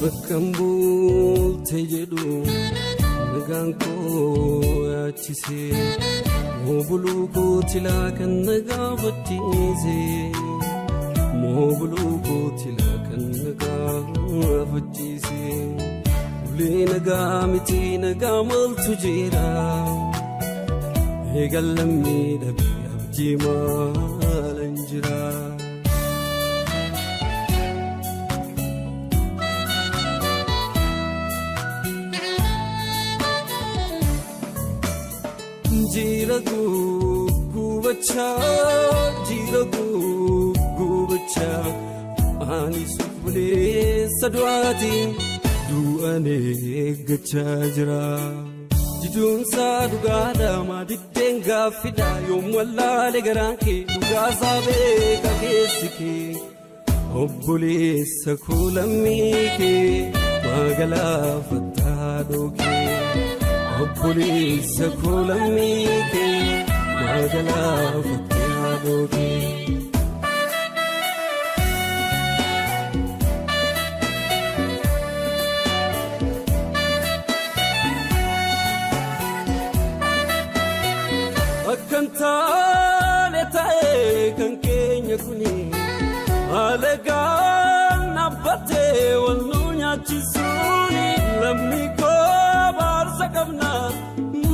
Bakambul tejedu naganko achise mobulu ko tilakan nagavatize mobulu ko tilakan nagavatize ule nagamiti nagamal tujira hegalamni dabi abjima lanjira Jiragu gubacha ani subule sadwati duane gachajra jidun saduga dama ditenga fida yom walla legaranke duga sabe kakesike obbule sakulamike magala fatadoke Police Kulamike Magala Fatiadoki Akanta letae kankenya kuni Alegan nabate wanunya chisuni lamiko Sakabna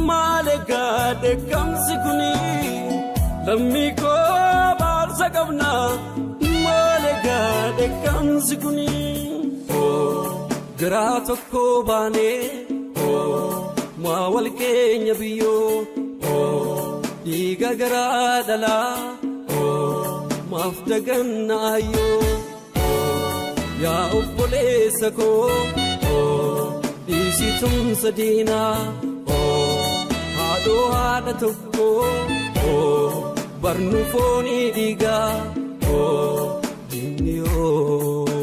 malega de kamsikuni lamiko bar sakabna malega de kamsikuni oh grato ko bane oh mawal kenya biyo oh diga garadala oh mafdagan ayo oh ya upolesa ko oh Isitum sadina oh hado hada tukko oh barnufoni diga oh dinio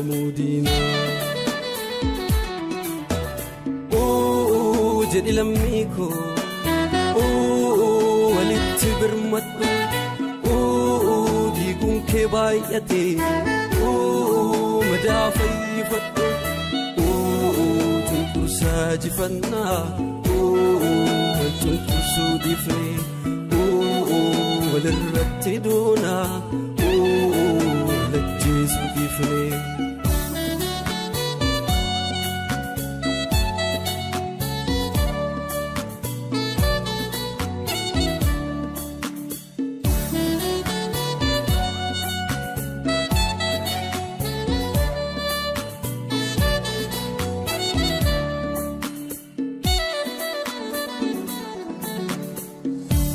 mudina oh jadilamiko oh walitibirmatu oh digun kebayate oh madafayfatu Sajifana, oh, Tuntu Difne, oh, Ratidona, oh, let Jesus Difne.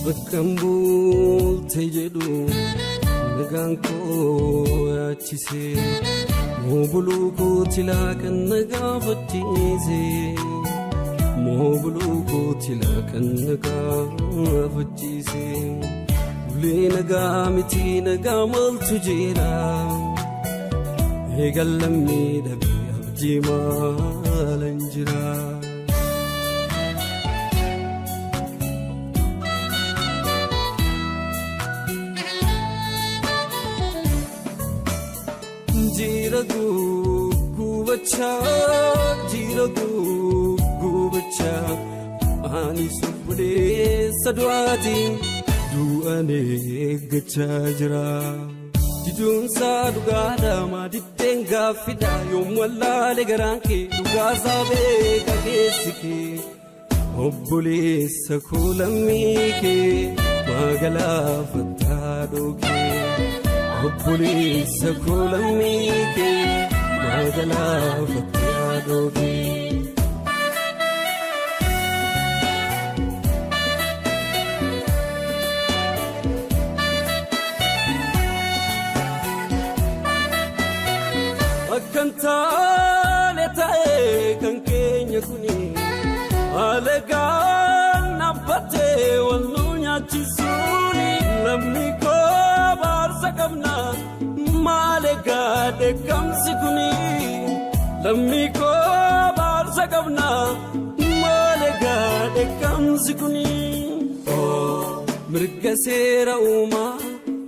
Bakambul tejedu naganko achise mobulu ko tilakan nagavatize mobulu ko tilakan nagavatize ule nagamiti nagamal tujira hegalamni dabi abjima lanjira Jiragu gubacha ani subule sadwati duane gachajra jidun saduga dama ditenga fida yom walla legaranke duga sabe kakesike obbule sakulamike magala fatadoke Police Kulamike Magala Fatiadoki Akanta letae kankenya kuni Alegan nabate wanunya chisuni lamiko Sakabna malega de kamsikuni lamiko bar sakabna malega de kamsikuni oh mirgasera uma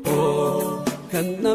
oh kanna